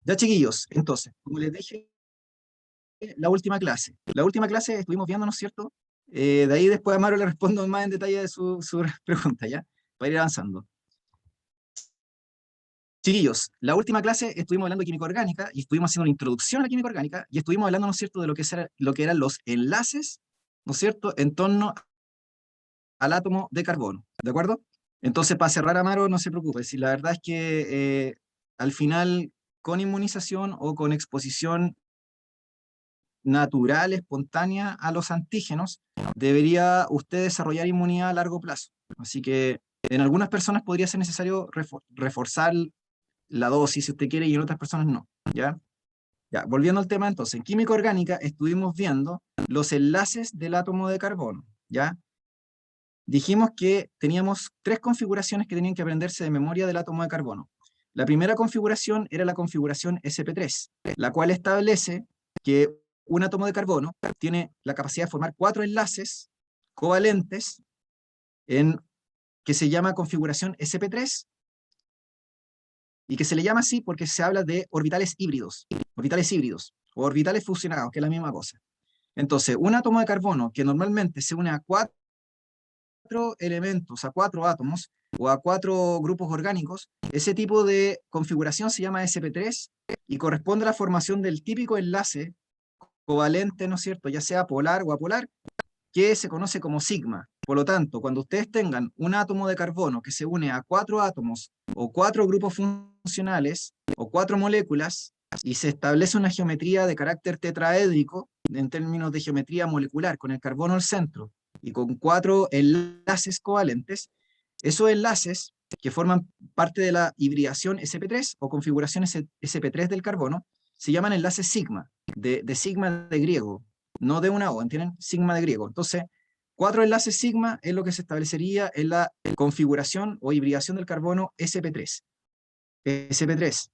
Ya, chiquillos, entonces, como les dije, la última clase estuvimos viendo, ¿no es cierto? De ahí después a Mario le respondo más en detalle de su pregunta, ¿ya? Para ir avanzando. Chiquillos, la última clase estuvimos hablando de química orgánica y estuvimos haciendo una introducción a la química orgánica y estuvimos hablando, ¿no es cierto?, de lo que eran los enlaces, ¿no es cierto?, en torno al átomo de carbono, ¿de acuerdo? Entonces, para cerrar, Amaro, no se preocupe, si la verdad es que al final, con inmunización o con exposición natural, espontánea a los antígenos, debería usted desarrollar inmunidad a largo plazo. Así que en algunas personas podría ser necesario reforzar la dosis si usted quiere y en otras personas no, ¿ya? Ya, volviendo al tema entonces, en química orgánica estuvimos viendo los enlaces del átomo de carbono, ¿ya? Dijimos que teníamos tres configuraciones que tenían que aprenderse de memoria del átomo de carbono. La primera configuración era la configuración sp3, la cual establece que un átomo de carbono tiene la capacidad de formar cuatro enlaces covalentes que se llama configuración sp3 y que se le llama así porque se habla de orbitales híbridos o orbitales fusionados, que es la misma cosa. Entonces, un átomo de carbono que normalmente se une a cuatro elementos, a cuatro átomos o a cuatro grupos orgánicos, ese tipo de configuración se llama sp3 y corresponde a la formación del típico enlace covalente, ¿no es cierto?, ya sea polar o apolar, que se conoce como sigma. Por lo tanto, cuando ustedes tengan un átomo de carbono que se une a cuatro átomos o cuatro grupos funcionales o cuatro moléculas y se establece una geometría de carácter tetraédrico en términos de geometría molecular con el carbono al centro y con cuatro enlaces covalentes, esos enlaces que forman parte de la hibridación sp3 o configuración sp3 del carbono se llaman enlaces sigma, de sigma de griego, no de una O, ¿entienden? Sigma de griego. Entonces, cuatro enlaces sigma es lo que se establecería en la configuración o hibridación del carbono sp3. sp3.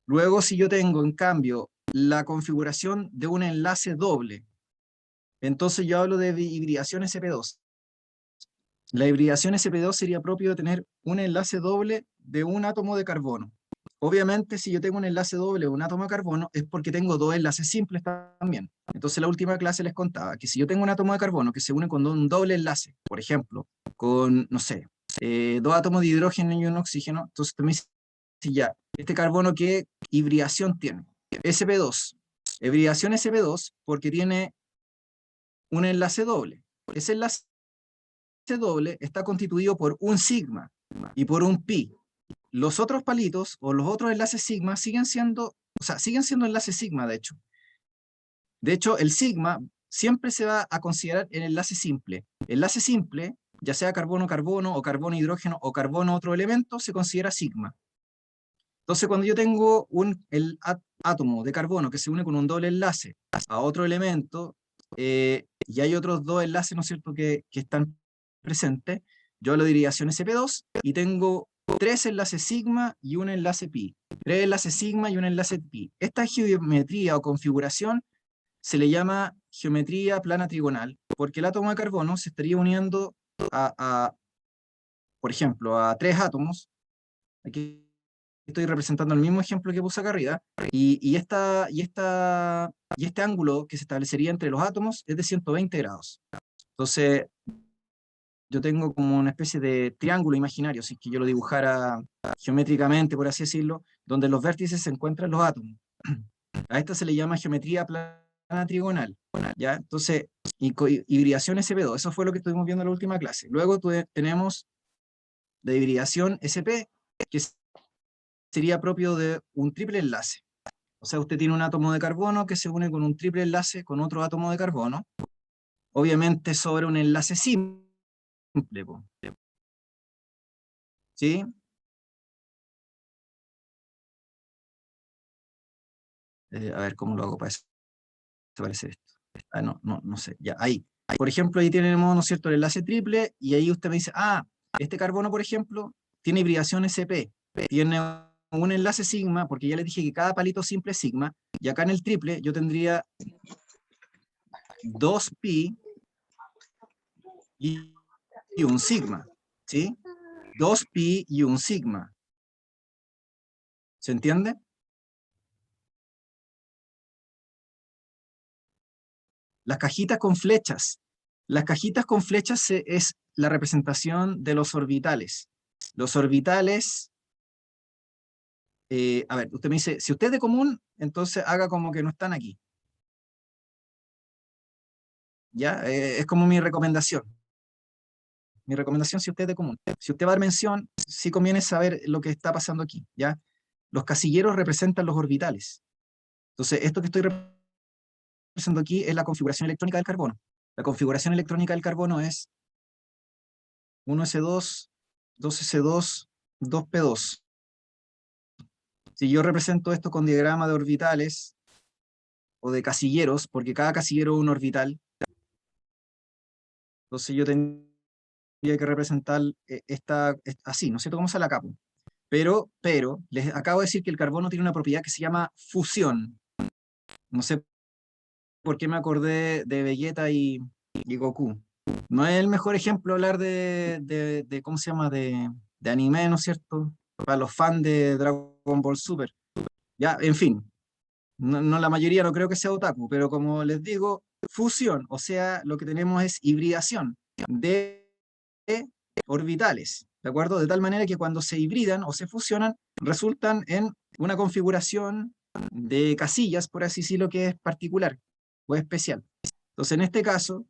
Luego, si yo tengo, en cambio, la configuración de un enlace doble, entonces yo hablo de hibridación sp2. La hibridación sp2 sería propio de tener un enlace doble de un átomo de carbono. Obviamente, si yo tengo un enlace doble de un átomo de carbono, es porque tengo dos enlaces simples también. Entonces, la última clase les contaba que si yo tengo un átomo de carbono que se une con un doble enlace, por ejemplo, con, no sé, dos átomos de hidrógeno y un oxígeno, entonces tú me dices, ya, este carbono, ¿qué hibridación tiene? sp2. Hibridación sp2 porque tiene un enlace doble. Ese enlace doble está constituido por un sigma y por un pi. Los otros palitos o los otros enlaces sigma siguen siendo, o sea, siguen siendo enlaces sigma, de hecho. De hecho, el sigma siempre se va a considerar el enlace simple. Enlace simple, ya sea carbono-carbono o carbono-hidrógeno o carbono-otro elemento, se considera sigma. Entonces, cuando yo tengo el átomo de carbono que se une con un doble enlace a otro elemento, y hay otros dos enlaces, ¿no es cierto?, que están presentes, yo hablo de hibridación sp2 y tengo tres enlaces sigma y un enlace pi. Tres enlaces sigma y un enlace pi. Esta geometría o configuración se le llama geometría plana trigonal, porque el átomo de carbono se estaría uniendo por ejemplo, a tres átomos. Aquí estoy representando el mismo ejemplo que puse acá arriba, y este ángulo que se establecería entre los átomos es de 120 grados. Entonces, yo tengo como una especie de triángulo imaginario, si es que yo lo dibujara geométricamente, por así decirlo, donde los vértices se encuentran los átomos. A esta se le llama geometría plana trigonal, ¿ya? Entonces, hibridación sp2, eso fue lo que estuvimos viendo en la última clase. Luego tenemos la hibridación sp, que sería propio de un triple enlace. O sea, usted tiene un átomo de carbono que se une con un triple enlace con otro átomo de carbono, obviamente sobre un enlace simple, ¿sí? A ver, ¿cómo lo hago para desaparecer esto? Ah, no sé, ya, ahí. Por ejemplo, ahí tenemos, ¿no es cierto?, el enlace triple, y ahí usted me dice, este carbono, por ejemplo, tiene hibridación sp, tiene un enlace sigma, porque ya les dije que cada palito simple es sigma, y acá en el triple yo tendría 2pi y un sigma, ¿sí? 2pi y un sigma. ¿Se entiende? Las cajitas con flechas. Las cajitas con flechas es la representación de los orbitales. Los orbitales, a ver, usted me dice, si usted es de común, entonces haga como que no están aquí. ¿Ya? Es como mi recomendación. Mi recomendación si usted es de común. Si usted va a dar mención, sí conviene saber lo que está pasando aquí, ¿ya? Los casilleros representan los orbitales. Entonces, esto que estoy representando aquí es la configuración electrónica del carbono. La configuración electrónica del carbono es 1s2, 2s2, 2p2. Si yo represento esto con diagrama de orbitales o de casilleros, porque cada casillero es un orbital, entonces yo tendría que representar así, no sé cómo sale acá. Pero, les acabo de decir que el carbono tiene una propiedad que se llama fusión. No sé por qué me acordé de Vegeta y Goku. No es el mejor ejemplo hablar de ¿cómo se llama? De anime, ¿no es cierto? Para los fans de Dragon Ball Super. Ya, en fin, no, la mayoría no creo que sea otaku, pero como les digo, fusión, o sea, lo que tenemos es hibridación de orbitales, ¿de acuerdo? De tal manera que cuando se hibridan o se fusionan, resultan en una configuración de casillas, por así decirlo, que es particular o especial. Entonces, en este caso,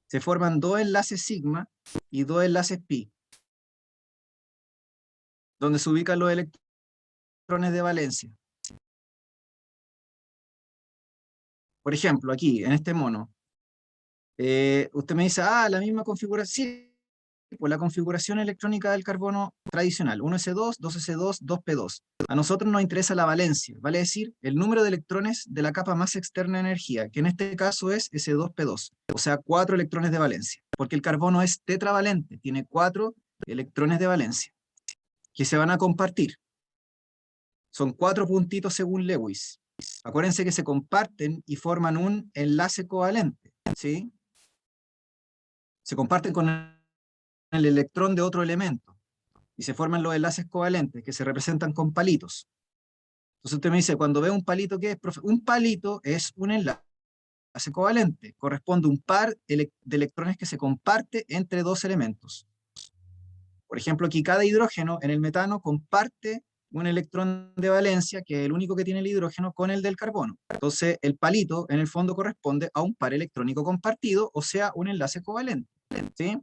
se forman dos enlaces sigma y dos enlaces pi, donde se ubican los electrones de valencia. Por ejemplo, aquí, en este mono, usted me dice, la misma configuración. Sí, pues la configuración electrónica del carbono tradicional, 1s2, 2s2, 2p2. A nosotros nos interesa la valencia, vale decir, el número de electrones de la capa más externa de energía, que en este caso es S2p2, o sea, 4 electrones de valencia, porque el carbono es tetravalente, tiene 4 electrones de valencia, que se van a compartir. Son 4 puntitos según Lewis. Acuérdense que se comparten y forman un enlace covalente, ¿sí? Se comparten con el electrón de otro elemento y se forman los enlaces covalentes que se representan con palitos. Entonces usted me dice, cuando ve un palito, ¿qué es, profe? Un palito es un enlace covalente, corresponde a un par de electrones que se comparte entre dos elementos. Por ejemplo, aquí cada hidrógeno en el metano comparte un electrón de valencia, que es el único que tiene el hidrógeno, con el del carbono. Entonces, el palito en el fondo corresponde a un par electrónico compartido, o sea, un enlace covalente. ¿Sí?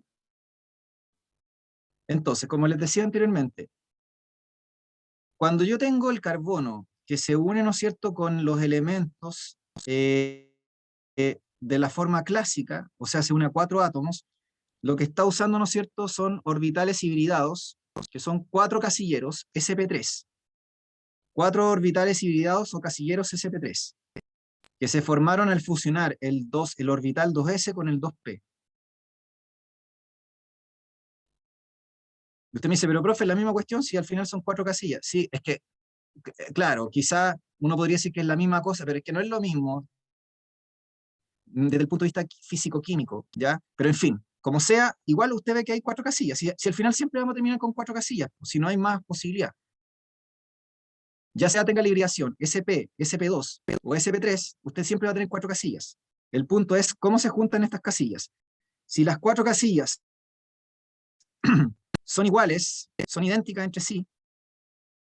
Entonces, como les decía anteriormente, cuando yo tengo el carbono que se une, ¿no es cierto?, con los elementos de la forma clásica, o sea, se une a 4 átomos, lo que está usando, ¿no es cierto?, son orbitales hibridados, que son 4 casilleros sp3. 4 orbitales hibridados o casilleros sp3, que se formaron al fusionar el orbital 2s con el 2p. Usted me dice, pero profe, es la misma cuestión si al final son 4 casillas. Sí, es que, claro, quizá uno podría decir que es la misma cosa, pero es que no es lo mismo desde el punto de vista físico-químico, ¿ya? Pero en fin, como sea, igual usted ve que hay 4 casillas. Si al final siempre vamos a terminar con 4 casillas, si no hay más posibilidad. Ya sea tenga la hibridación SP, SP2 o SP3, usted siempre va a tener 4 casillas. El punto es cómo se juntan estas casillas. Si las 4 casillas son iguales, son idénticas entre sí,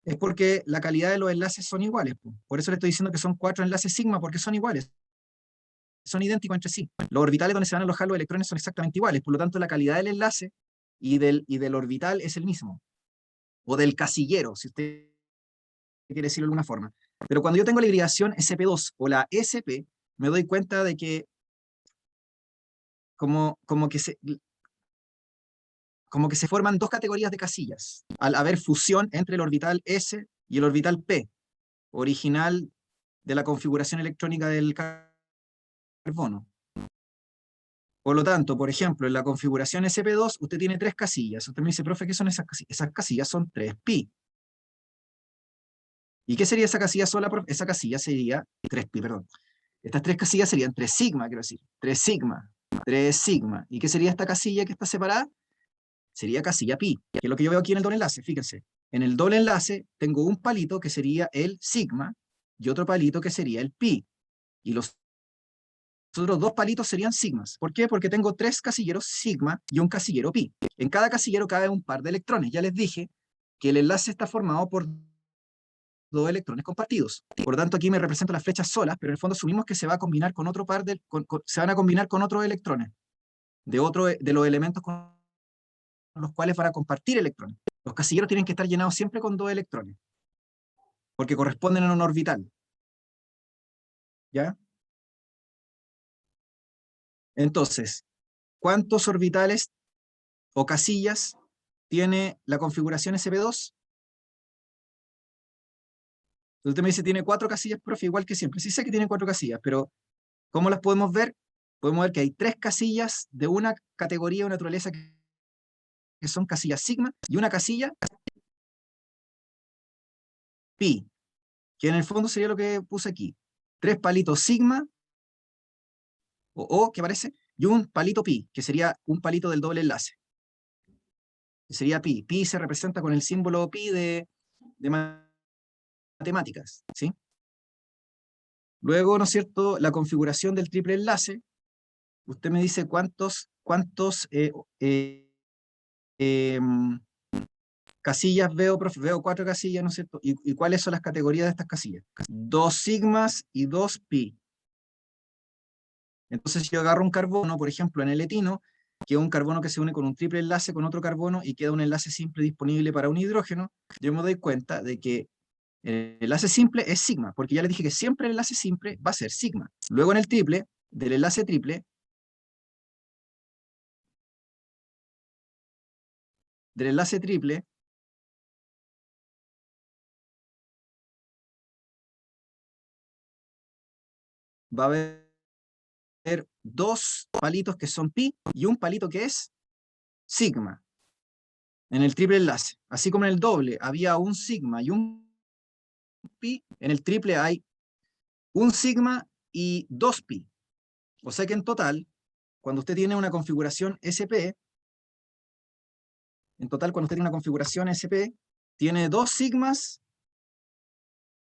es porque la calidad de los enlaces son iguales. Por eso le estoy diciendo que son 4 enlaces sigma, porque son iguales, son idénticos entre sí. Los orbitales donde se van a alojar los electrones son exactamente iguales, por lo tanto la calidad del enlace y del orbital es el mismo, o del casillero, si usted quiere decirlo de alguna forma. Pero cuando yo tengo la hibridación sp2 o la sp, me doy cuenta de que como, como que se, como que se forman dos categorías de casillas, al haber fusión entre el orbital S y el orbital P, original de la configuración electrónica del carbono. Por lo tanto, por ejemplo, en la configuración SP2, usted tiene 3 casillas. Usted me dice, profe, ¿qué son esas casillas? Esas casillas son 3pi. ¿Y qué sería esa casilla sola? Esa casilla sería 3pi, perdón. Estas 3 casillas serían 3 sigma, quiero decir. 3 sigma. 3 sigma. ¿Y qué sería esta casilla que está separada? Sería casilla pi, que es lo que yo veo aquí en el doble enlace, fíjense. En el doble enlace tengo un palito que sería el sigma y otro palito que sería el pi. Y los otros dos palitos serían sigmas. ¿Por qué? Porque tengo tres casilleros sigma y un casillero pi. En cada casillero cabe un par de electrones. Ya les dije que el enlace está formado por dos electrones compartidos. Por lo tanto, aquí me represento las flechas solas, pero en el fondo asumimos que se va a combinar con otro par se van a combinar con otros electrones de los elementos con los cuales van a compartir electrones. Los casilleros tienen que estar llenados siempre con dos electrones, porque corresponden a un orbital. ¿Ya? Entonces, ¿cuántos orbitales o casillas tiene la configuración SP2? Entonces usted me dice, tiene 4 casillas, profe, igual que siempre. Sí sé que tiene 4 casillas, pero ¿cómo las podemos ver? Podemos ver que hay 3 casillas de una categoría de naturaleza que son casillas sigma y una casilla pi, que en el fondo sería lo que puse aquí. 3 palitos sigma, o que aparece, y un palito pi, que sería un palito del doble enlace. Que sería pi. Pi se representa con el símbolo pi de matemáticas, ¿sí? Luego, ¿no es cierto?, la configuración del triple enlace. Usted me dice cuántos em, casillas veo, profe. Veo 4 casillas, ¿no es cierto? ¿Y cuáles son las categorías de estas casillas? 2 sigmas y 2 pi. Entonces, si yo agarro un carbono, por ejemplo, en el etino, que es un carbono que se une con un triple enlace con otro carbono y queda un enlace simple disponible para un hidrógeno, yo me doy cuenta de que el enlace simple es sigma, porque ya les dije que siempre el enlace simple va a ser sigma. Luego en el triple, del enlace triple, va a haber 2 palitos que son pi y un palito que es sigma en el triple enlace. Así como en el doble había un sigma y un pi, en el triple hay un sigma y 2 pi. O sea que en total, cuando usted tiene una configuración SP, tiene 2 sigmas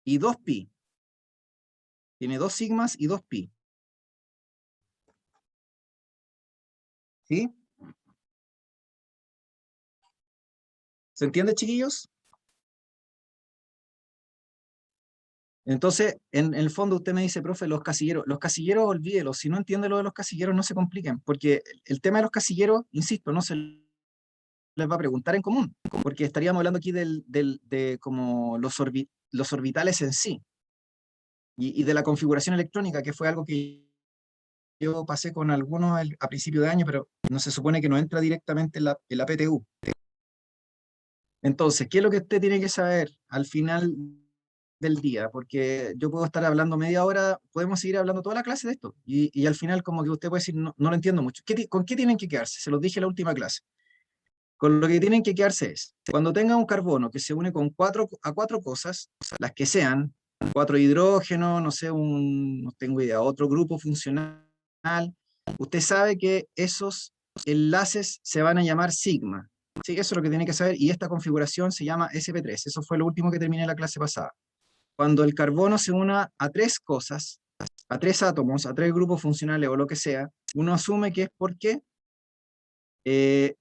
y 2 pi. Tiene 2 sigmas y 2 pi. ¿Sí? ¿Se entiende, chiquillos? Entonces, en el fondo usted me dice, profe, los casilleros olvídelos, si no entiende lo de los casilleros no se compliquen, porque el tema de los casilleros, insisto, no se les va a preguntar en común, porque estaríamos hablando aquí de como los orbitales en sí, y de la configuración electrónica, que fue algo que yo pasé con algunos a principio de año, pero no se supone que no entra directamente en la PTU. Entonces, ¿qué es lo que usted tiene que saber al final del día? Porque yo puedo estar hablando media hora, podemos seguir hablando toda la clase de esto, y al final como que usted puede decir, no, no lo entiendo mucho. ¿Con qué tienen que quedarse? Se los dije en la última clase. Con lo que tienen que quedarse es, cuando tenga un carbono que se une con 4 cosas, las que sean, 4 hidrógenos, no sé, no tengo idea, otro grupo funcional, usted sabe que esos enlaces se van a llamar sigma. Sí, eso es lo que tiene que saber, y esta configuración se llama SP3. Eso fue lo último que terminé la clase pasada. Cuando el carbono se una a 3 cosas, a 3 átomos, a 3 grupos funcionales o lo que sea, uno asume que es porque eh,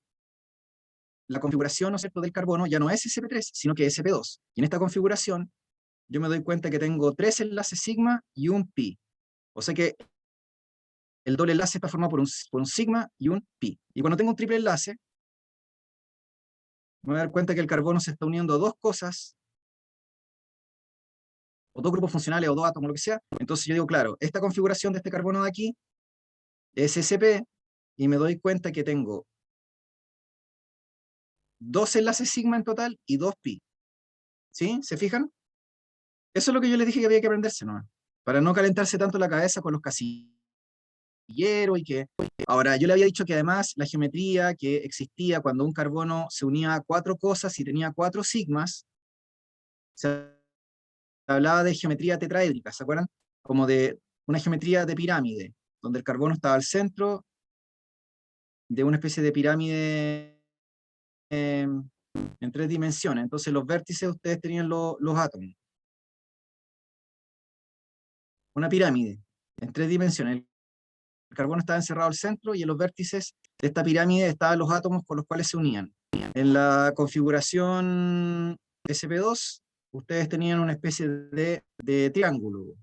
la configuración, ¿no es cierto?, del carbono ya no es SP3, sino que es SP2. Y en esta configuración yo me doy cuenta que tengo 3 enlaces sigma y un pi. O sea que el doble enlace está formado por un sigma y un pi. Y cuando tengo un triple enlace, me voy a dar cuenta que el carbono se está uniendo a 2 cosas, o 2 grupos funcionales, o 2 átomos, lo que sea. Entonces yo digo, claro, esta configuración de este carbono de aquí es SP, y me doy cuenta que tengo 2 enlaces sigma en total y 2 pi. ¿Sí? ¿Se fijan? Eso es lo que yo les dije que había que aprenderse, ¿no? Para no calentarse tanto la cabeza con los casilleros y que... Ahora, yo le había dicho que además la geometría que existía cuando un carbono se unía a 4 cosas y tenía 4 sigmas, se hablaba de geometría tetraédrica, ¿se acuerdan? Como de una geometría de pirámide, donde el carbono estaba al centro de una especie de pirámide en 3 dimensiones. Entonces los vértices ustedes tenían los átomos. Una pirámide en 3 dimensiones. carbono estaba encerrado al centro y en los vértices de esta pirámide estaban los átomos con los cuales se unían. En la configuración sp2, ustedes tenían una especie de triángulo,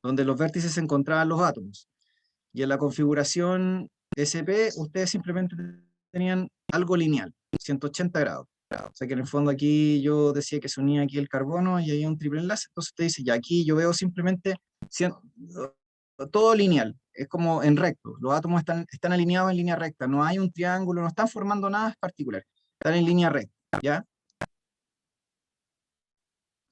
donde los vértices se encontraban los átomos. Y en la configuración SP, ustedes simplemente tenían algo lineal, 180 grados. O sea que en el fondo aquí yo decía que se unía aquí el carbono y hay un triple enlace, entonces usted dice, ya aquí yo veo simplemente todo lineal, es como en recto, los átomos están alineados en línea recta, no hay un triángulo, no están formando nada particular, están en línea recta, ¿ya?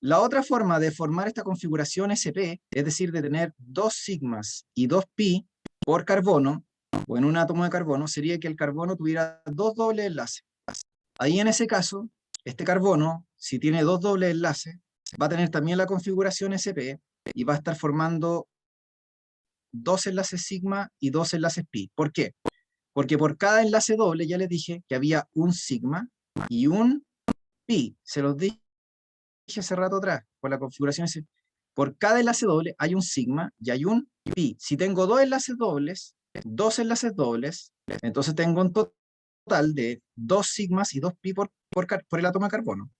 La otra forma de formar esta configuración SP, es decir, de tener 2 sigmas y 2 pi por carbono, o en un átomo de carbono, sería que el carbono tuviera 2 dobles enlaces. Ahí en ese caso, este carbono, si tiene 2 dobles enlaces, va a tener también la configuración SP y va a estar formando 2 enlaces sigma y 2 enlaces pi. ¿Por qué? Porque por cada enlace doble ya les dije que había un sigma y un pi. Se los dije hace rato atrás, por la configuración SP. Por cada enlace doble hay un sigma y hay un pi. Si tengo dos enlaces dobles, entonces tengo un total de 2 sigmas y 2 pi por el átomo de carbono.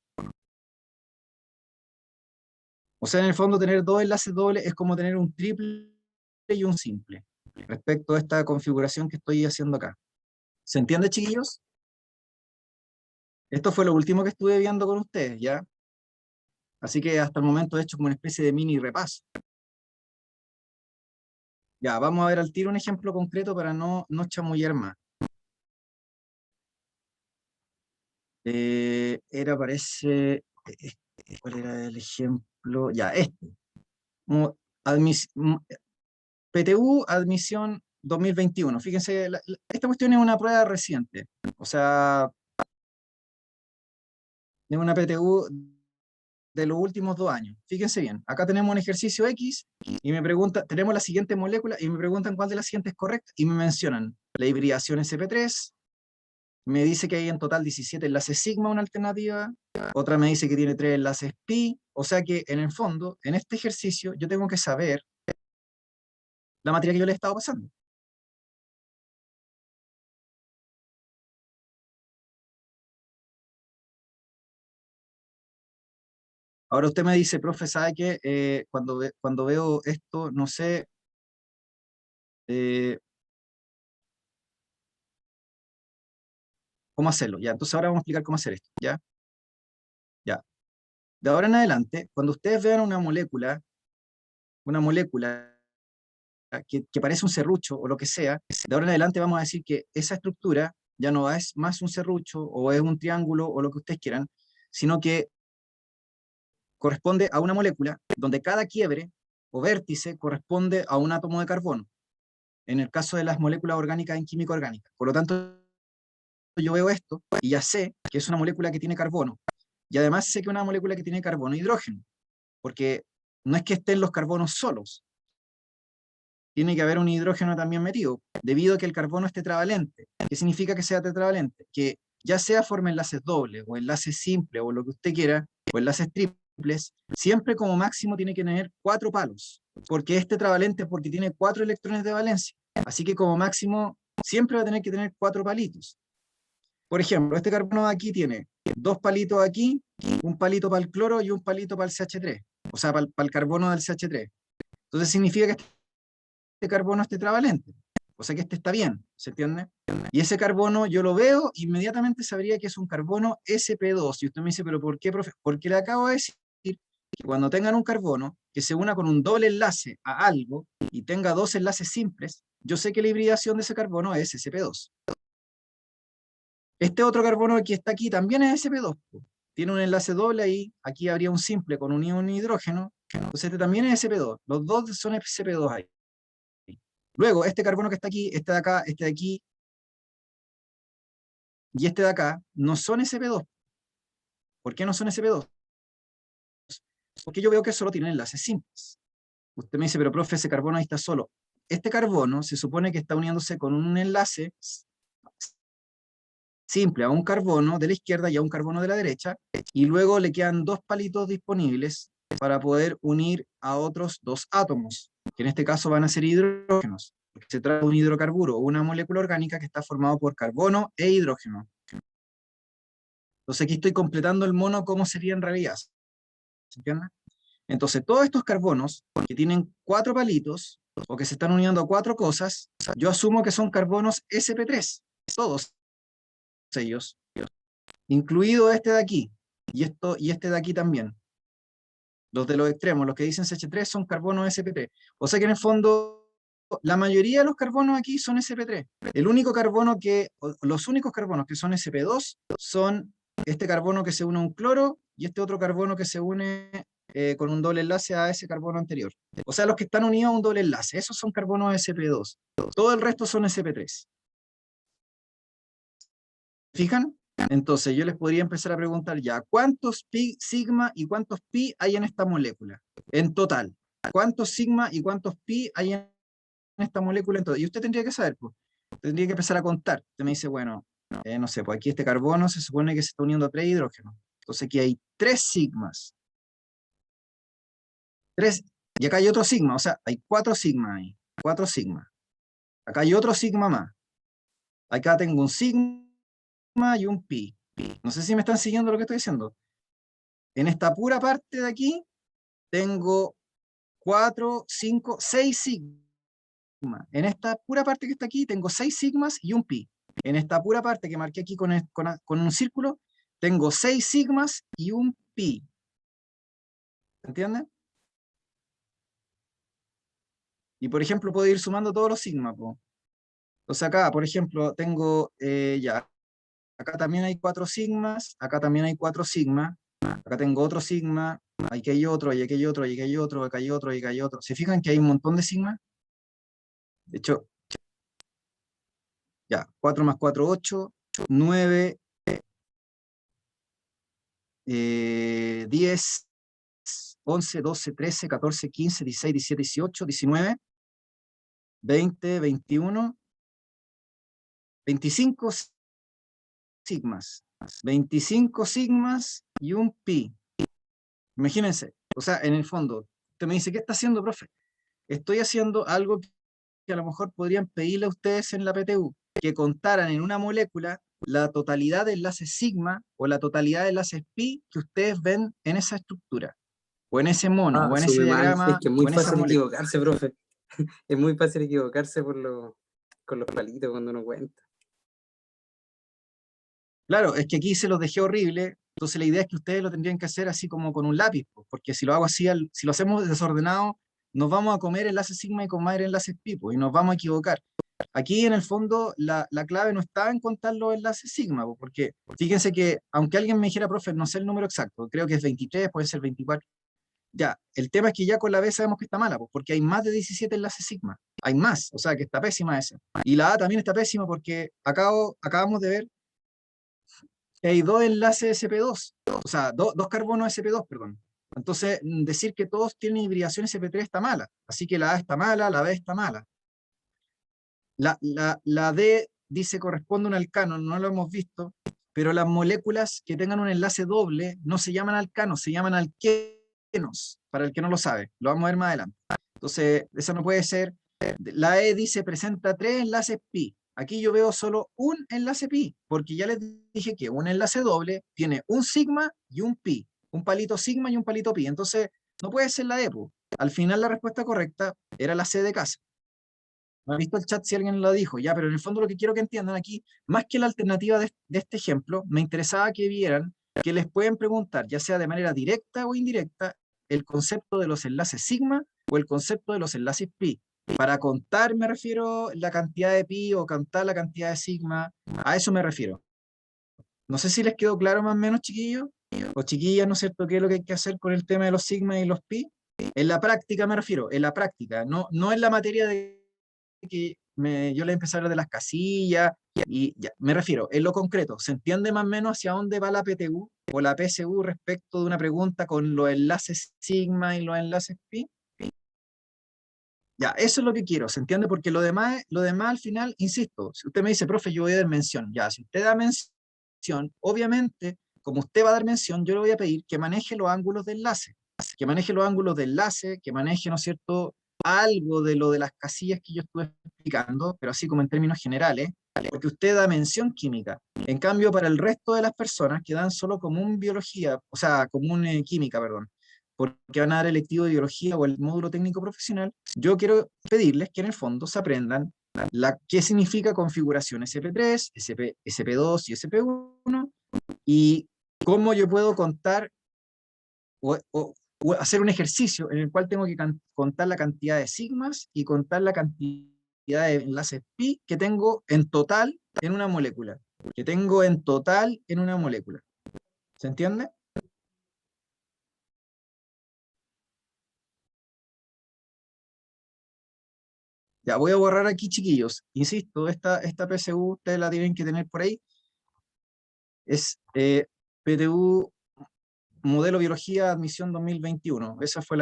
O sea, en el fondo tener 2 enlaces dobles es como tener un triple y un simple, respecto a esta configuración que estoy haciendo acá. ¿Se entiende, chiquillos? Esto fue lo último que estuve viendo con ustedes, ¿ya? Así que hasta el momento he hecho como una especie de mini repaso. Ya, vamos a ver al tiro un ejemplo concreto para no chamullar más. Parece, ¿cuál era el ejemplo? Ya, este. Mo- admis- m- PTU admisión 2021. Fíjense, esta cuestión es una prueba reciente. O sea, es una PTU de los últimos 2 años. Fíjense bien, acá tenemos un ejercicio X y me pregunta, tenemos la siguiente molécula y me preguntan cuál de las siguientes es correcta y me mencionan la hibridación sp3, me dice que hay en total 17 enlaces sigma, una alternativa, otra me dice que tiene 3 enlaces pi, o sea que en el fondo, en este ejercicio, yo tengo que saber la materia que yo le he estado pasando. Ahora usted me dice, profe, ¿sabe qué? Cuando veo esto, no sé, eh, cómo hacerlo. Ya, entonces ahora vamos a explicar cómo hacer esto. ¿Ya? Ya. De ahora en adelante, cuando ustedes vean una molécula que parece un serrucho o lo que sea, de ahora en adelante vamos a decir que esa estructura ya no es más un serrucho o es un triángulo o lo que ustedes quieran, sino que corresponde a una molécula donde cada quiebre o vértice corresponde a un átomo de carbono, en el caso de las moléculas orgánicas en química orgánica. Por lo tanto, yo veo esto y ya sé que es una molécula que tiene carbono. Y además sé que es una molécula que tiene carbono e hidrógeno, porque no es que estén los carbonos solos, tiene que haber un hidrógeno también metido, debido a que el carbono es tetravalente. ¿Qué significa que sea tetravalente? Que ya sea forma enlaces dobles, o enlaces simples, o lo que usted quiera, o enlaces triples, siempre como máximo tiene que tener 4 palos, porque es tetravalente porque tiene 4 electrones de valencia. Así que como máximo siempre va a tener que tener 4 palitos. Por ejemplo, este carbono de aquí tiene 2 palitos aquí, un palito para el cloro y un palito para el CH3, o sea, para el carbono del CH3. Entonces significa que este carbono es tetravalente, o sea que este está bien, ¿se entiende? Y ese carbono yo lo veo, inmediatamente sabría que es un carbono sp2. Y usted me dice, ¿pero por qué, profe? Porque le acabo de decir que cuando tengan un carbono que se una con un doble enlace a algo y tenga 2 enlaces simples, yo sé que la hibridación de ese carbono es sp2. Este otro carbono que está aquí también es sp2. Tiene un enlace doble ahí, aquí habría un simple con un hidrógeno, entonces este también es sp2. Los dos son sp2 ahí. Luego, este carbono que está aquí, este de acá, este de aquí y este de acá, no son sp2. ¿Por qué no son sp2? Porque yo veo que solo tienen enlaces simples. Usted me dice, pero profe, ese carbono ahí está solo. Este carbono se supone que está uniéndose con un enlace simple a un carbono de la izquierda y a un carbono de la derecha, y luego le quedan 2 palitos disponibles para poder unir a otros 2 átomos. que en este caso van a ser hidrógenos, porque se trata de un hidrocarburo, una molécula orgánica que está formado por carbono e hidrógeno. Entonces aquí estoy completando el mono como sería en realidad. ¿Se entiende? Entonces todos estos carbonos que tienen 4 palitos, o que se están uniendo a 4 cosas, yo asumo que son carbonos sp3, todos ellos, incluido este de aquí, y este de aquí también. Los de los extremos, los que dicen CH3 son carbonos sp3. O sea que en el fondo, la mayoría de los carbonos aquí son sp3. El único carbono los únicos carbonos que son sp2 son este carbono que se une a un cloro y este otro carbono que se une con un doble enlace a ese carbono anterior. O sea, los que están unidos a un doble enlace, esos son carbonos sp2. Todo el resto son sp3. ¿Fijan? Entonces yo les podría empezar a preguntar ya, ¿cuántos pi sigma y cuántos pi hay en esta molécula? En total. ¿Cuántos sigma y cuántos pi hay en esta molécula en total? Y usted tendría que saber, pues. Tendría que empezar a contar. Usted me dice, bueno, no sé, pues aquí este carbono se supone que se está uniendo a 3 hidrógenos. Entonces aquí hay 3 sigmas. 3, y acá hay otro sigma, o sea, hay 4 sigma ahí. 4 sigma. Acá hay otro sigma más. Acá tengo un sigma y un pi. No sé si me están siguiendo lo que estoy diciendo. En esta pura parte de aquí tengo 4, 5, 6 sigmas. En esta pura parte que está aquí tengo 6 sigmas y un pi. En esta pura parte que marqué aquí con un círculo, tengo 6 sigmas y un pi. ¿Entienden? Y por ejemplo puedo ir sumando todos los sigmas. Entonces acá, por ejemplo, tengo ya. Acá también hay 4 sigmas, acá también hay 4 sigmas, acá tengo otro sigma, aquí hay otro, y aquí hay otro, y aquí hay otro, acá hay otro, y acá hay otro. ¿Se fijan que hay un montón de sigmas? De hecho, ya, 4 más 4, 8, 9, 10, 11, 12, 13, 14, 15, 16, 17, 18, 19, 20, 21, 25 sigmas. 25 sigmas y un pi. Imagínense, o sea, en el fondo, usted me dice, ¿qué está haciendo, profe? Estoy haciendo algo que a lo mejor podrían pedirle a ustedes en la PTU, que contaran en una molécula la totalidad de enlaces sigma o la totalidad de enlaces pi que ustedes ven en esa estructura, o en ese mono, Ah, o en ese asume mal. Es diagrama, que es muy o en esa fácil molécula. equivocarse, profe. Es muy fácil equivocarse con los palitos cuando uno cuenta. Claro, es que aquí se los dejé horrible, entonces la idea es que ustedes lo tendrían que hacer así como con un lápiz, porque si lo hago así, si lo hacemos desordenado, nos vamos a comer enlaces sigma y comer enlaces pi, y nos vamos a equivocar. Aquí en el fondo la clave no está en contar los enlaces sigma, porque fíjense que aunque alguien me dijera, profe, no sé el número exacto, creo que es 23, puede ser 24, ya, el tema es que ya con la B sabemos que está mala, porque hay más de 17 enlaces sigma, hay más, o sea que está pésima esa. Y la A también está pésima porque acabamos de ver que hay 2 enlaces sp2, o sea, dos carbonos sp2, perdón. Entonces, decir que todos tienen hibridación sp3 está mala, así que la A está mala, la B está mala. La D dice corresponde a un alcano, no lo hemos visto, pero las moléculas que tengan un enlace doble no se llaman alcanos, se llaman alquenos, para el que no lo sabe, lo vamos a ver más adelante. Entonces, eso no puede ser. La E dice presenta 3 enlaces pi. Aquí yo veo solo un enlace pi, porque ya les dije que un enlace doble tiene un sigma y un pi, un palito sigma y un palito pi. Entonces, no puede ser la E, po. Al final la respuesta correcta era la C de casa. No he visto el chat si alguien lo dijo, ya, pero en el fondo lo que quiero que entiendan aquí, más que la alternativa de este ejemplo, me interesaba que vieran que les pueden preguntar, ya sea de manera directa o indirecta, el concepto de los enlaces sigma o el concepto de los enlaces pi. Para contar me refiero la cantidad de pi o contar la cantidad de sigma, a eso me refiero. No sé si les quedó claro más o menos, chiquillos, o chiquillas, ¿no es cierto?, qué es lo que hay que hacer con el tema de los sigma y los pi. En la práctica me refiero, en la práctica, no en la materia de que yo le empecé a hablar de las casillas, y ya, me refiero, en lo concreto, ¿se entiende más o menos hacia dónde va la PTU o la PSU respecto de una pregunta con los enlaces sigma y los enlaces pi? Ya, eso es lo que quiero, ¿se entiende? Porque lo demás al final, insisto, si usted me dice, profe, yo voy a dar mención, ya, si usted da mención, obviamente, como usted va a dar mención, yo le voy a pedir que maneje los ángulos de enlace, que maneje los ángulos de enlace, que maneje, ¿no es cierto?, algo de lo de las casillas que yo estuve explicando, pero así como en términos generales, porque usted da mención química. En cambio, para el resto de las personas que dan solo común biología, o sea, común química, perdón, porque van a dar electivo de biología o el módulo técnico profesional, yo quiero pedirles que en el fondo se aprendan qué significa configuración SP3, SP2 y SP1, y cómo yo puedo contar o hacer un ejercicio en el cual tengo que contar la cantidad de sigmas y contar la cantidad de enlaces pi que tengo en total en una molécula. Que tengo en total en una molécula. ¿Se entiende? Ya voy a borrar aquí, chiquillos. Insisto, esta PSU ustedes la tienen que tener por ahí. Es PTU Modelo Biología Admisión 2021. Esa fue o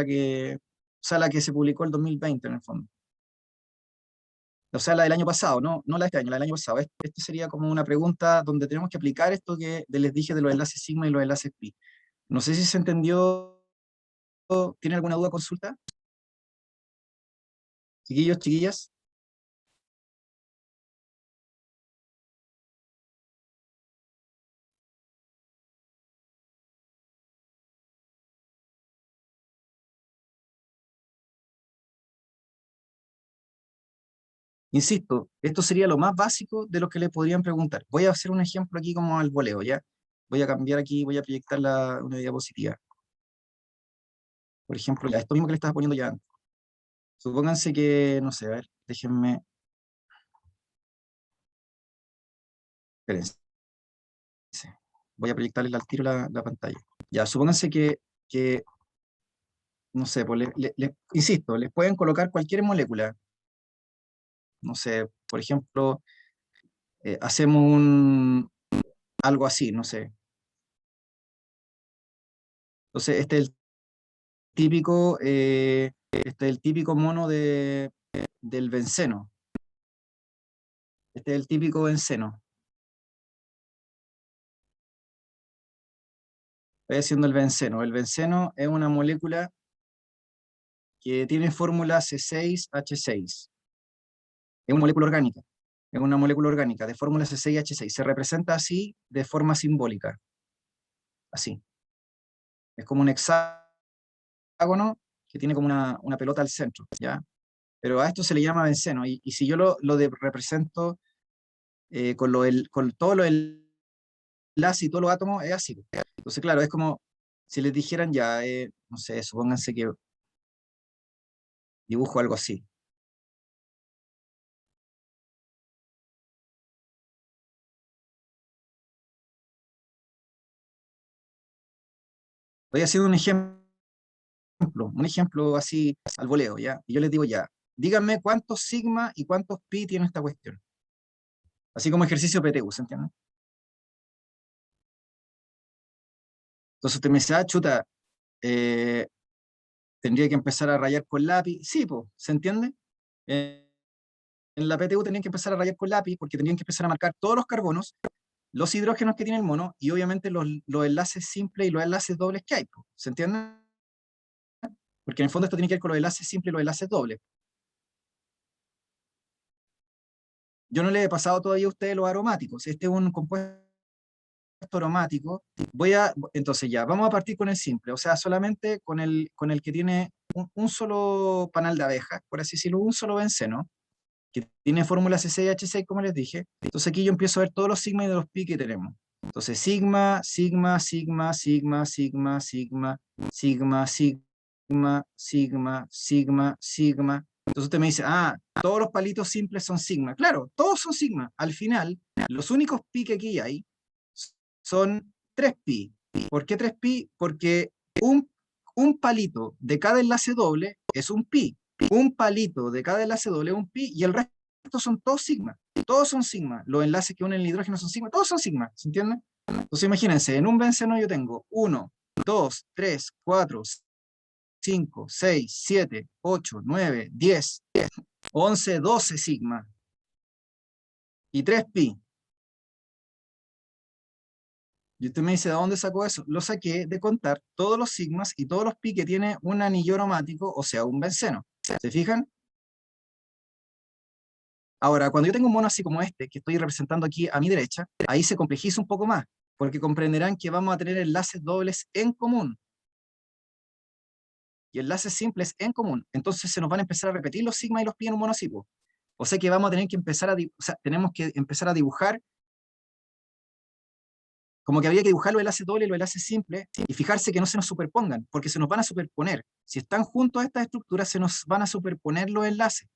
sea, la que se publicó el 2020 en el fondo. O sea, la del año pasado, no la de este año, la del año pasado. Este sería como una pregunta donde tenemos que aplicar esto que les dije de los enlaces sigma y los enlaces pi. No sé si se entendió. ¿Tiene alguna duda, consulta? Chiquillos, chiquillas. Insisto, esto sería lo más básico de lo que le podrían preguntar. Voy a hacer un ejemplo aquí como al voleo, ¿ya? Voy a cambiar aquí, voy a proyectar una diapositiva. Por ejemplo, ya, esto mismo que le estaba poniendo ya antes. Supónganse que, no sé, a ver, déjenme. Espérense. Voy a proyectarles al tiro la pantalla. Ya, supónganse que no sé, pues insisto, les pueden colocar cualquier molécula. No sé, por ejemplo, hacemos algo así, no sé. Entonces, este es el típico mono del benceno. Este es el típico benceno. Estoy haciendo el benceno. El benceno es una molécula que tiene fórmula C6H6. Es una molécula orgánica. Es una molécula orgánica de fórmula C6H6. Se representa así de forma simbólica. Así. Es como un hexágono que tiene como una pelota al centro, ¿ya? Pero a esto se le llama benceno. Y si yo represento con todos los enlaces y todos los átomos, es así. Entonces, claro, es como si les dijeran ya, no sé, supónganse que dibujo algo así. Estoy haciendo un ejemplo así al voleo, ¿ya? Y yo les digo ya, díganme cuántos sigma y cuántos pi tiene esta cuestión. Así como ejercicio PTU, ¿se entiende? Entonces usted me dice, ah, chuta, eh, tendría que empezar a rayar con lápiz. Sí, pues, ¿se entiende? Eh, en la PTU tenían que empezar a rayar con lápiz porque tenían que empezar a marcar todos los carbonos, los hidrógenos que tiene el mono y obviamente los enlaces simples y los enlaces dobles que hay, po, ¿se entiende? Porque en el fondo esto tiene que ver con los enlaces simples y los enlaces dobles. Yo no le he pasado todavía a ustedes los aromáticos. Este es un compuesto aromático. Entonces ya, vamos a partir con el simple, o sea, solamente con el que tiene un solo panal de abejas, por así decirlo, un solo benceno, que tiene fórmula C6H6, como les dije. Entonces aquí yo empiezo a ver todos los sigma y de los pi que tenemos. Entonces sigma, sigma, sigma, sigma, sigma, sigma, sigma, sigma, sigma, sigma, sigma. Entonces usted me dice, ah, todos los palitos simples son sigma. Claro, todos son sigma. Al final, los únicos pi que aquí hay son 3 pi. ¿Por qué 3 pi? Porque un palito de cada enlace doble es un pi. Un palito de cada enlace doble es un pi y el resto son todos sigma. Todos son sigma. Los enlaces que unen el hidrógeno son sigma. Todos son sigma. ¿Se entiende? Entonces imagínense, en un benceno yo tengo 1, 2, 3, 4, 5, 6, 7, 8, 9, 10, 11, 12 sigma y 3 pi. Y usted me dice, ¿de dónde sacó eso? Lo saqué de contar todos los sigmas y todos los pi que tiene un anillo aromático, o sea, un benceno. ¿Se fijan? Ahora, cuando yo tengo un mono así como este, que estoy representando aquí a mi derecha, ahí se complejiza un poco más, porque comprenderán que vamos a tener enlaces dobles en común y enlaces simples en común. Entonces se nos van a empezar a repetir los sigma y los pi en un mono así, po. O sea que vamos a tener que empezar o sea, tenemos que empezar a dibujar, como que habría que dibujar los enlaces dobles y los enlaces simples, y fijarse que no se nos superpongan, porque se nos van a superponer. Si están juntos estas estructuras, se nos van a superponer los enlaces.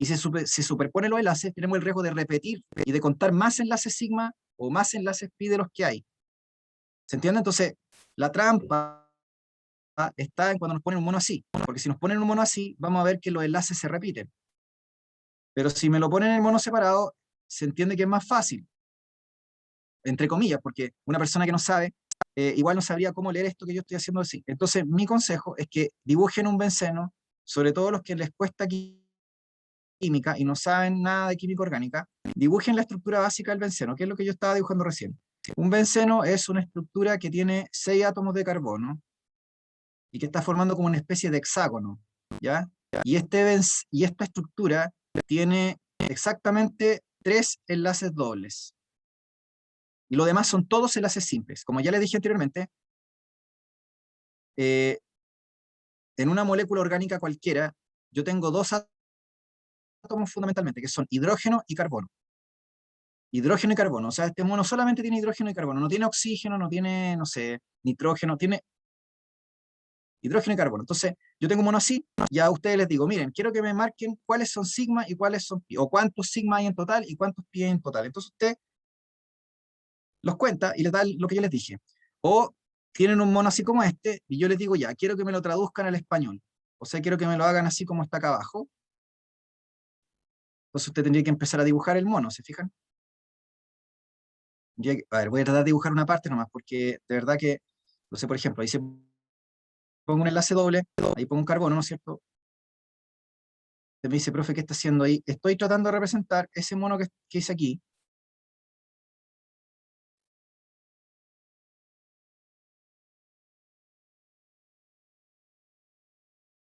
Y si se superponen los enlaces, tenemos el riesgo de repetir y de contar más enlaces sigma o más enlaces pi de los que hay. ¿Se entiende? Entonces, la trampa está en cuando nos ponen un mono así, porque si nos ponen un mono así, vamos a ver que los enlaces se repiten. Pero si me lo ponen en mono separado, se entiende que es más fácil, entre comillas, porque una persona que no sabe, igual no sabría cómo leer esto que yo estoy haciendo así. Entonces, mi consejo es que dibujen un benceno, sobre todo los que les cuesta química y no saben nada de química orgánica, dibujen la estructura básica del benceno, que es lo que yo estaba dibujando recién. Un benceno es una estructura que tiene 6 átomos de carbono y que está formando como una especie de hexágono, ¿ya? Y esta estructura tiene exactamente 3 enlaces dobles. Y lo demás son todos enlaces simples. Como ya les dije anteriormente, en una molécula orgánica cualquiera, yo tengo 2 átomos fundamentalmente, que son hidrógeno y carbono. Hidrógeno y carbono, o sea, este mono solamente tiene hidrógeno y carbono, no tiene oxígeno, no tiene, no sé, nitrógeno, tiene hidrógeno y carbono. Entonces, yo tengo un mono así, ya a ustedes les digo, miren, quiero que me marquen cuáles son sigma y cuáles son pi, o cuántos sigma hay en total y cuántos pi hay en total. Entonces usted los cuenta y les da lo que yo les dije. O tienen un mono así como este, y yo les digo, ya, quiero que me lo traduzcan al español. O sea, quiero que me lo hagan así como está acá abajo. Entonces usted tendría que empezar a dibujar el mono, ¿se fijan? A ver, voy a tratar de dibujar una parte nomás, porque de verdad que, no sé, por ejemplo, ahí se pongo un enlace doble, ahí pongo un carbono, ¿no es cierto? Me dice, profe, ¿qué está haciendo ahí? Estoy tratando de representar ese mono que hice aquí.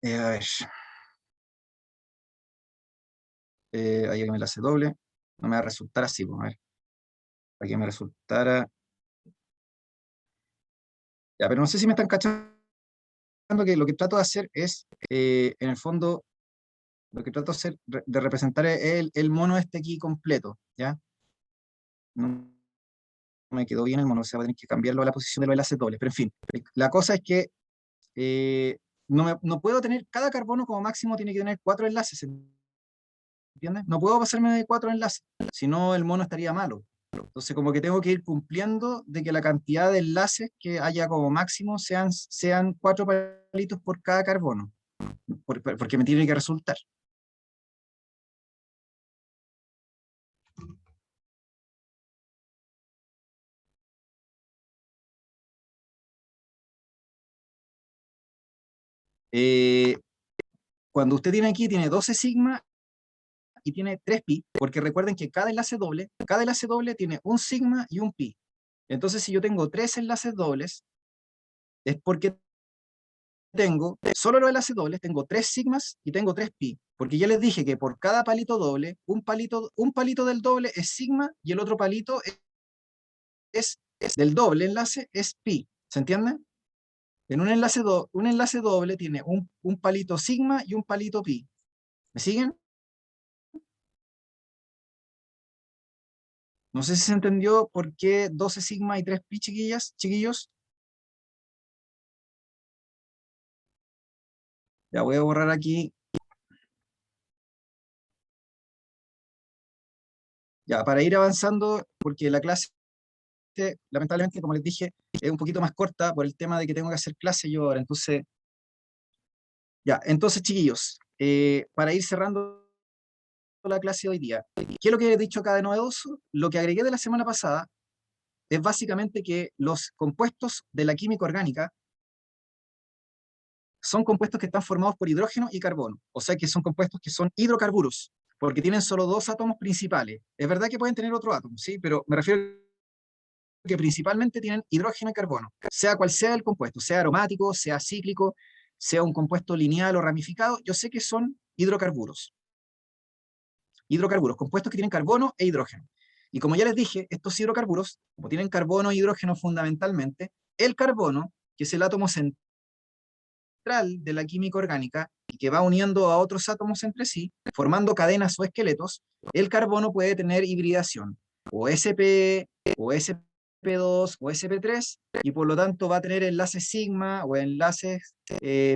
A ver, ahí me enlace doble, no me va a resultar así, pues, a ver, para que me resultara, ya, pero no sé si me están cachando que lo que trato de hacer es, en el fondo, lo que trato de hacer, de representar el mono este aquí completo, ¿ya? No me quedó bien el mono, o sea, voy a tener que cambiarlo a la posición de los enlaces dobles, pero en fin, la cosa es que no puedo tener, cada carbono como máximo tiene que tener 4 enlaces, ¿entiendes? No puedo pasarme de 4 enlaces, si no el mono estaría malo. Entonces como que tengo que ir cumpliendo de que la cantidad de enlaces que haya como máximo sean 4 palitos por cada carbono, porque me tiene que resultar. Eh, Cuando usted tiene aquí, tiene 12 sigma y tiene 3 pi, porque recuerden que cada enlace doble tiene un sigma y un pi. Entonces, si yo tengo 3 enlaces dobles, es porque tengo, solo los enlaces dobles, tengo 3 sigmas y tengo 3 pi. Porque ya les dije que por cada palito doble, un palito del doble es sigma y el otro palito del doble enlace es pi. ¿Se entiende? En un enlace doble tiene un palito sigma y un palito pi. ¿Me siguen? No sé si se entendió por qué 12 sigma y 3 pi, chiquillos. Ya voy a borrar aquí. Ya, para ir avanzando, porque la clase, lamentablemente, como les dije, es un poquito más corta por el tema de que tengo que hacer clase yo ahora. Entonces, ya, entonces, chiquillos, para ir cerrando la clase de hoy día, ¿qué es lo que he dicho acá de novedoso? Lo que agregué de la semana pasada es básicamente que los compuestos de la química orgánica son compuestos que están formados por hidrógeno y carbono, o sea que son compuestos que son hidrocarburos, porque tienen solo 2 átomos principales. Es verdad que pueden tener otro átomo, ¿sí? Pero me refiero a que principalmente tienen hidrógeno y carbono, sea cual sea el compuesto, sea aromático, sea cíclico, sea un compuesto lineal o ramificado, yo sé que son hidrocarburos. Hidrocarburos, compuestos que tienen carbono e hidrógeno. Y como ya les dije, estos hidrocarburos, como tienen carbono e hidrógeno fundamentalmente, el carbono, que es el átomo central de la química orgánica y que va uniendo a otros átomos entre sí, formando cadenas o esqueletos, el carbono puede tener hibridación, o sp, o sp2, o sp3, y por lo tanto va a tener enlaces sigma, o enlaces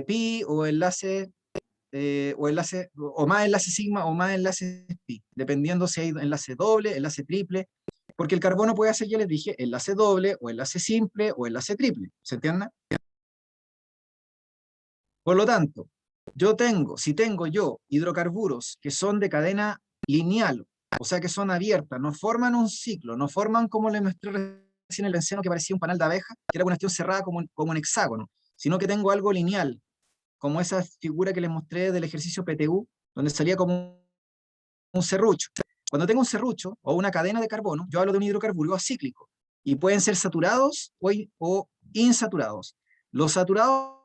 pi, o más enlaces sigma, o más enlaces pi, dependiendo si hay enlace doble, enlace triple, porque el carbono puede hacer, ya les dije, enlace doble, o enlace simple, o enlace triple, ¿se entiende? Por lo tanto, si tengo yo hidrocarburos que son de cadena lineal, o sea que son abiertas, no forman un ciclo, no forman como le mostré recién el benceno que parecía un panal de abeja, que era una cuestión cerrada como un hexágono, sino que tengo algo lineal, como esa figura que les mostré del ejercicio PTU, donde salía como un serrucho. Cuando tengo un serrucho o una cadena de carbono, yo hablo de un hidrocarburo cíclico, y pueden ser saturados o insaturados. Los saturados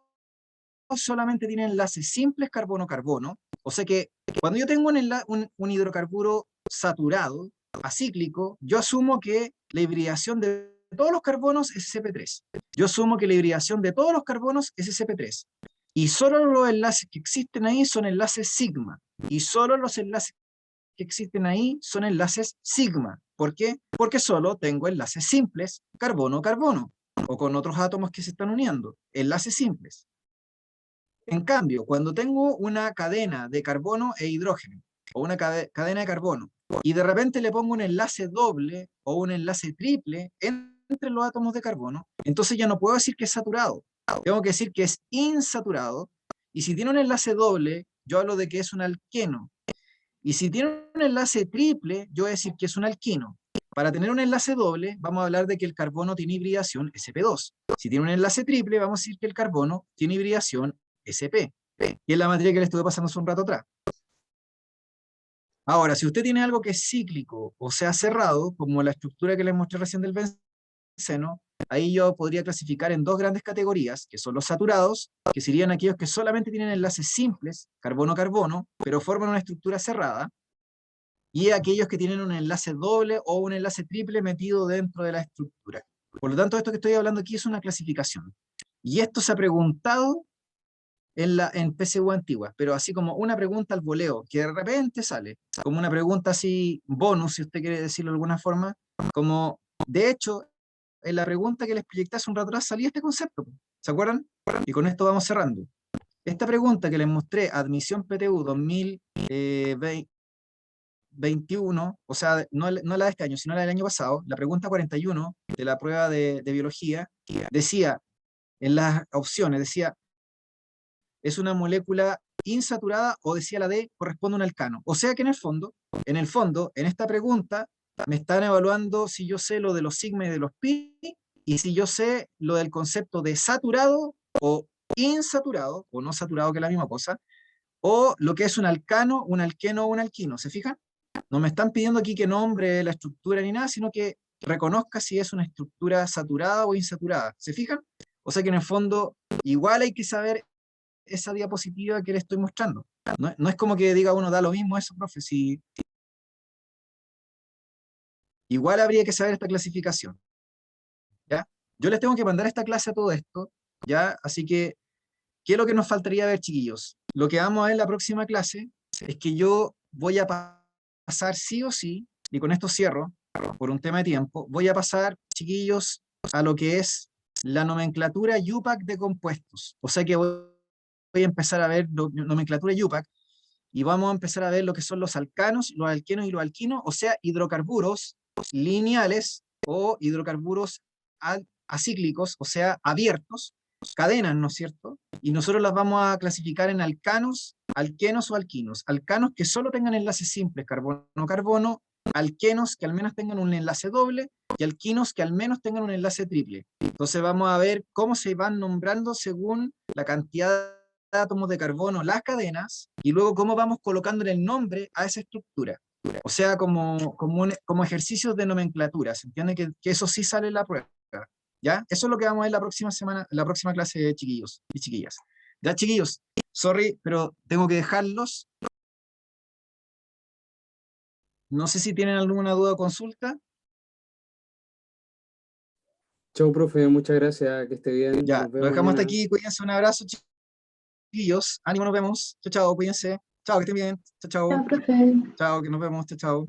solamente tienen enlaces simples carbono-carbono, o sea que cuando yo tengo un hidrocarburo saturado, acíclico, yo asumo que la hibridación de todos los carbonos es sp3. Yo asumo que la hibridación de todos los carbonos es sp3. Y solo los enlaces que existen ahí son enlaces sigma. Y solo los enlaces que existen ahí son enlaces sigma. ¿Por qué? Porque solo tengo enlaces simples, carbono-carbono, o con otros átomos que se están uniendo, enlaces simples. En cambio, cuando tengo una cadena de carbono e hidrógeno, o una cadena de carbono, y de repente le pongo un enlace doble o un enlace triple entre los átomos de carbono, entonces ya no puedo decir que es saturado, tengo que decir que es insaturado, y si tiene un enlace doble, yo hablo de que es un alqueno, y si tiene un enlace triple, yo voy a decir que es un alquino. Para tener un enlace doble, vamos a hablar de que el carbono tiene hibridación sp2. Si tiene un enlace triple, vamos a decir que el carbono tiene hibridación sp. Y es la materia que le estuve pasando hace un rato atrás. Ahora, si usted tiene algo que es cíclico, o sea, cerrado, como la estructura que les mostré recién del benceno, ahí yo podría clasificar en dos grandes categorías, que son los saturados, que serían aquellos que solamente tienen enlaces simples, carbono-carbono, pero forman una estructura cerrada, y aquellos que tienen un enlace doble o un enlace triple metido dentro de la estructura. Por lo tanto, esto que estoy hablando aquí es una clasificación. Y esto se ha preguntado en PSU antiguas, pero así como una pregunta al voleo, que de repente sale, como una pregunta así, bonus, si usted quiere decirlo de alguna forma, como, de hecho, en la pregunta que les proyecté hace un rato atrás salía este concepto, ¿se acuerdan? Y con esto vamos cerrando. Esta pregunta que les mostré, admisión PTU 2021, o sea, no la de este año, sino la del año pasado, la pregunta 41 de la prueba de biología, decía, en las opciones, decía, ¿es una molécula insaturada o decía la D, corresponde a un alcano? O sea que en el fondo, en esta pregunta, me están evaluando si yo sé lo de los sigma y de los pi, y si yo sé lo del concepto de saturado o insaturado, o no saturado, que es la misma cosa, o lo que es un alcano, un alqueno o un alquino, ¿se fijan? No me están pidiendo aquí que nombre la estructura ni nada, sino que reconozca si es una estructura saturada o insaturada, ¿se fijan? O sea que en el fondo, igual hay que saber esa diapositiva que le estoy mostrando. No es como que diga uno, da lo mismo eso, profe, si igual habría que saber esta clasificación, ¿ya? Yo les tengo que mandar esta clase a todo esto, ¿ya? Así que, ¿qué es lo que nos faltaría ver, chiquillos? Lo que vamos a ver en la próxima clase es que yo voy a pasar sí o sí, y con esto cierro, por un tema de tiempo, voy a pasar, chiquillos, a lo que es la nomenclatura UPAC de compuestos. O sea que voy a empezar a ver nomenclatura UPAC, y vamos a empezar a ver lo que son los alcanos, los alquenos y los alquinos, o sea, hidrocarburos lineales o hidrocarburos acíclicos, o sea, abiertos, cadenas, ¿no es cierto? Y nosotros las vamos a clasificar en alcanos, alquenos o alquinos. Alcanos que solo tengan enlaces simples, carbono-carbono, alquenos que al menos tengan un enlace doble, y alquinos que al menos tengan un enlace triple. Entonces vamos a ver cómo se van nombrando según la cantidad de átomos de carbono, las cadenas, y luego cómo vamos colocándole el nombre a esa estructura. O sea, como ejercicios de nomenclatura. ¿Se entiende que eso sí sale en la prueba? ¿Ya? Eso es lo que vamos a ver la próxima semana, la próxima clase, chiquillos y chiquillas. Ya, chiquillos, sorry, pero tengo que dejarlos. No sé si tienen alguna duda o consulta. Chau, profe, muchas gracias, que esté bien, Ya, nos lo vemos dejamos hasta mañana. aquí. Cuídense, un abrazo, chiquillos. Ánimo, nos vemos. Chao, chao, cuídense. Chao, que estén bien. Chao, Chao, chao. profe. Chao, que nos vemos. Chao, chao.